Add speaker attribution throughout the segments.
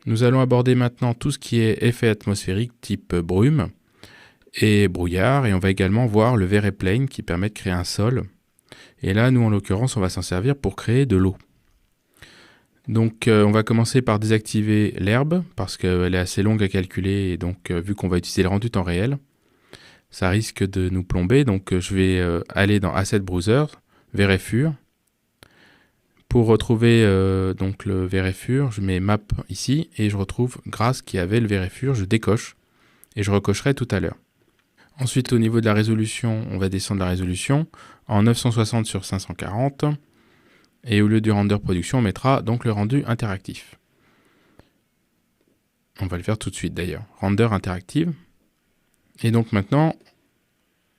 Speaker 1: Nous allons aborder maintenant tout ce qui est effet atmosphérique type brume et brouillard, et on va également voir le Vereplane qui permet de créer un sol. Et là, nous en l'occurrence, on va s'en servir pour créer de l'eau. Donc on va commencer par désactiver l'herbe parce qu'elle est assez longue à calculer, et donc vu qu'on va utiliser le rendu temps réel, ça risque de nous plomber. Donc je vais aller dans Asset Browser, Verefure. Pour retrouver donc le Verefure, je mets Map ici et je retrouve Grass qui avait le Verefure, je décoche et je recocherai tout à l'heure. Ensuite, au niveau de la résolution, on va descendre la résolution en 960 sur 540 et au lieu du render production, on mettra donc le rendu interactif. On va le faire tout de suite d'ailleurs, render interactive. Et donc maintenant,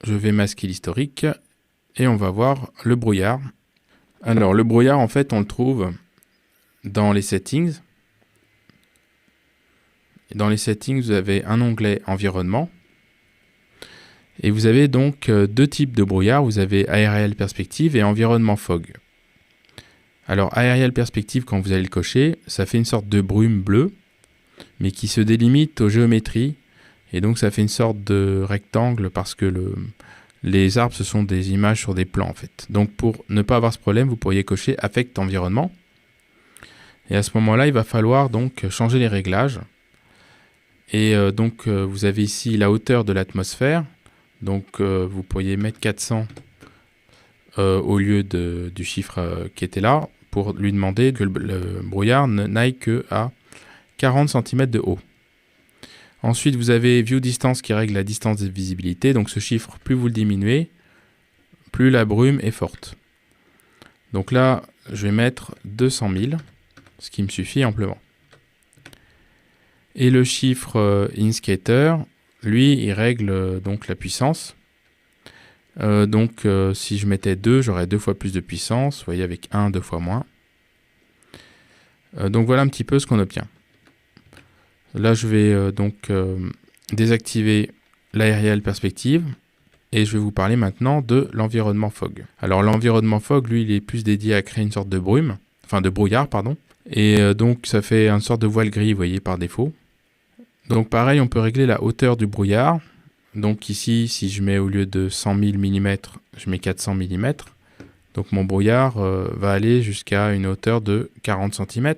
Speaker 1: je vais masquer l'historique et on va voir le brouillard. Alors le brouillard, en fait, on le trouve dans les settings. Dans les settings, vous avez un onglet environnement. Et vous avez donc deux types de brouillard. Vous avez aérial perspective et environnement fog. Alors aérial perspective, quand vous allez le cocher, ça fait une sorte de brume bleue, mais qui se délimite aux géométries. Et donc ça fait une sorte de rectangle parce que les arbres, ce sont des images sur des plans en fait. Donc pour ne pas avoir ce problème, vous pourriez cocher Affect environnement. Et à ce moment-là, il va falloir donc changer les réglages. Et donc vous avez ici la hauteur de l'atmosphère. Donc vous pourriez mettre 400 au lieu du chiffre qui était là pour lui demander que le brouillard n'aille que à 40 cm de haut. Ensuite, vous avez View Distance qui règle la distance de visibilité. Donc ce chiffre, plus vous le diminuez, plus la brume est forte. Donc là, je vais mettre 200 000, ce qui me suffit amplement. Et le chiffre Inskater, lui, il règle donc la puissance. Si je mettais 2, j'aurais 2 fois plus de puissance. Vous voyez, avec 1, 2 fois moins. Donc voilà un petit peu ce qu'on obtient. Là, je vais désactiver l'aérial perspective et je vais vous parler maintenant de l'environnement fog. Alors l'environnement fog, lui, il est plus dédié à créer une sorte de brume, enfin de brouillard, pardon. Et donc ça fait une sorte de voile gris, vous voyez, par défaut. Donc pareil, on peut régler la hauteur du brouillard. Donc ici, si je mets au lieu de 100 000 mm, je mets 400 mm. Donc mon brouillard va aller jusqu'à une hauteur de 40 cm.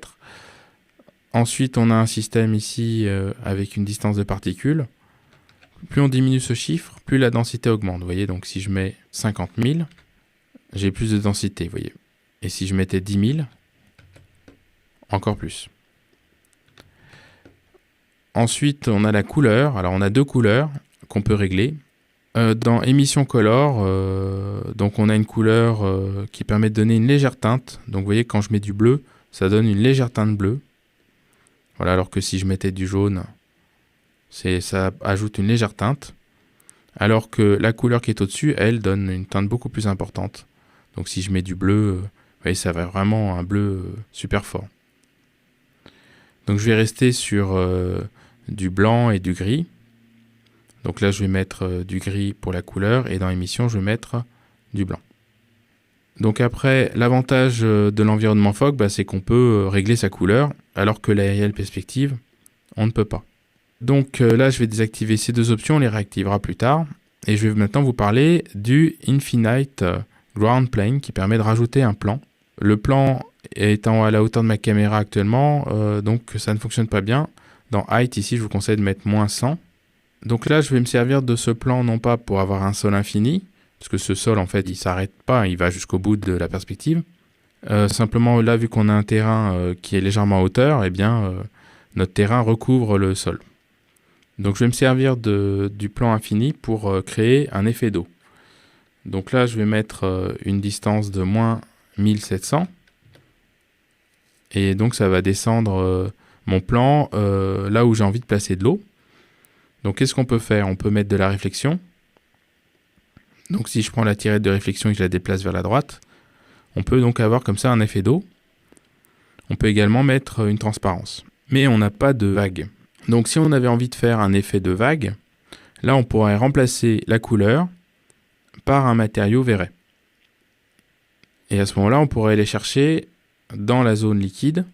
Speaker 1: Ensuite, on a un système ici avec une distance de particules. Plus on diminue ce chiffre, plus la densité augmente. Vous voyez, donc si je mets 50 000, j'ai plus de densité, vous voyez. Et si je mettais 10 000, encore plus. Ensuite, on a la couleur. Alors, on a deux couleurs qu'on peut régler. Dans Émission Color, donc on a une couleur qui permet de donner une légère teinte. Donc, vous voyez, quand je mets du bleu, ça donne une légère teinte bleue. Voilà, alors que si je mettais du jaune, ça ajoute une légère teinte. Alors que la couleur qui est au-dessus, elle donne une teinte beaucoup plus importante. Donc si je mets du bleu, vous voyez, ça va vraiment un bleu super fort. Donc je vais rester sur du blanc et du gris. Donc là, je vais mettre du gris pour la couleur et dans l'émission, je vais mettre du blanc. Donc après, l'avantage de l'environnement fog, c'est qu'on peut régler sa couleur, alors que l'aérial perspective, on ne peut pas. Donc là, je vais désactiver ces deux options, on les réactivera plus tard. Et je vais maintenant vous parler du Infinite Ground Plane qui permet de rajouter un plan. Le plan étant à la hauteur de ma caméra actuellement, donc ça ne fonctionne pas bien. Dans Height, ici, je vous conseille de mettre moins 100. Donc là, je vais me servir de ce plan non pas pour avoir un sol infini, parce que ce sol, en fait, il ne s'arrête pas, il va jusqu'au bout de la perspective. Simplement, là, vu qu'on a un terrain qui est légèrement en hauteur, notre terrain recouvre le sol. Donc, je vais me servir du plan infini pour créer un effet d'eau. Donc là, je vais mettre une distance de moins 1700. Et donc, ça va descendre mon plan là où j'ai envie de placer de l'eau. Donc, qu'est-ce qu'on peut faire? On peut mettre de la réflexion. Donc, si je prends la tirette de réflexion et que je la déplace vers la droite, on peut donc avoir comme ça un effet d'eau. On peut également mettre une transparence. Mais on n'a pas de vague. Donc, si on avait envie de faire un effet de vague, là, on pourrait remplacer la couleur par un matériau vert. Et à ce moment-là, on pourrait aller chercher dans la zone liquide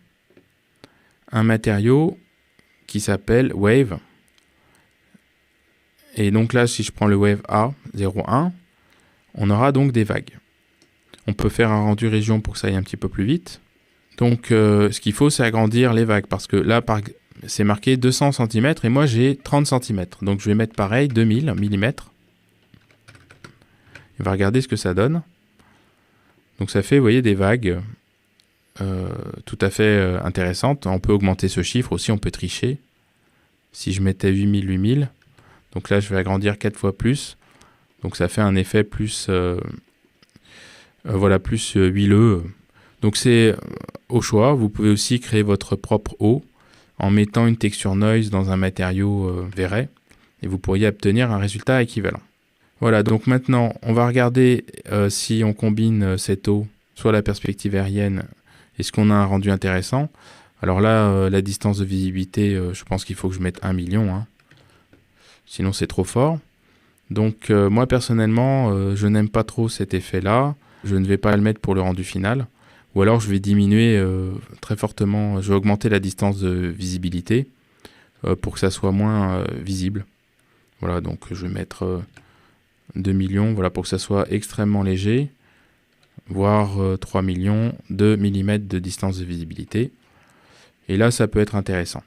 Speaker 1: un matériau qui s'appelle Wave. Et donc là, si je prends le Wave A01, on aura donc des vagues. On peut faire un rendu région pour que ça aille un petit peu plus vite. Donc ce qu'il faut, c'est agrandir les vagues, parce que là, c'est marqué 200 cm et moi j'ai 30 cm. Donc je vais mettre pareil, 2000 mm. On va regarder ce que ça donne. Donc ça fait, vous voyez, des vagues tout à fait intéressantes. On peut augmenter ce chiffre aussi, on peut tricher. Si je mettais 8000, donc là je vais agrandir 4 fois plus. Donc ça fait un effet plus, voilà, plus huileux. Donc c'est au choix. Vous pouvez aussi créer votre propre eau en mettant une texture noise dans un matériau verret. Et vous pourriez obtenir un résultat équivalent. Voilà, donc maintenant, on va regarder si on combine cette eau, soit la perspective aérienne, est-ce qu'on a un rendu intéressant. Alors là, la distance de visibilité, je pense qu'il faut que je mette 1 million. Hein. Sinon, c'est trop fort. Donc moi, personnellement, je n'aime pas trop cet effet-là. Je ne vais pas le mettre pour le rendu final. Ou alors, je vais diminuer très fortement, je vais augmenter la distance de visibilité pour que ça soit moins visible. Voilà, donc je vais mettre 2 millions, voilà, pour que ça soit extrêmement léger, voire 3 millions de millimètres de distance de visibilité. Et là, ça peut être intéressant.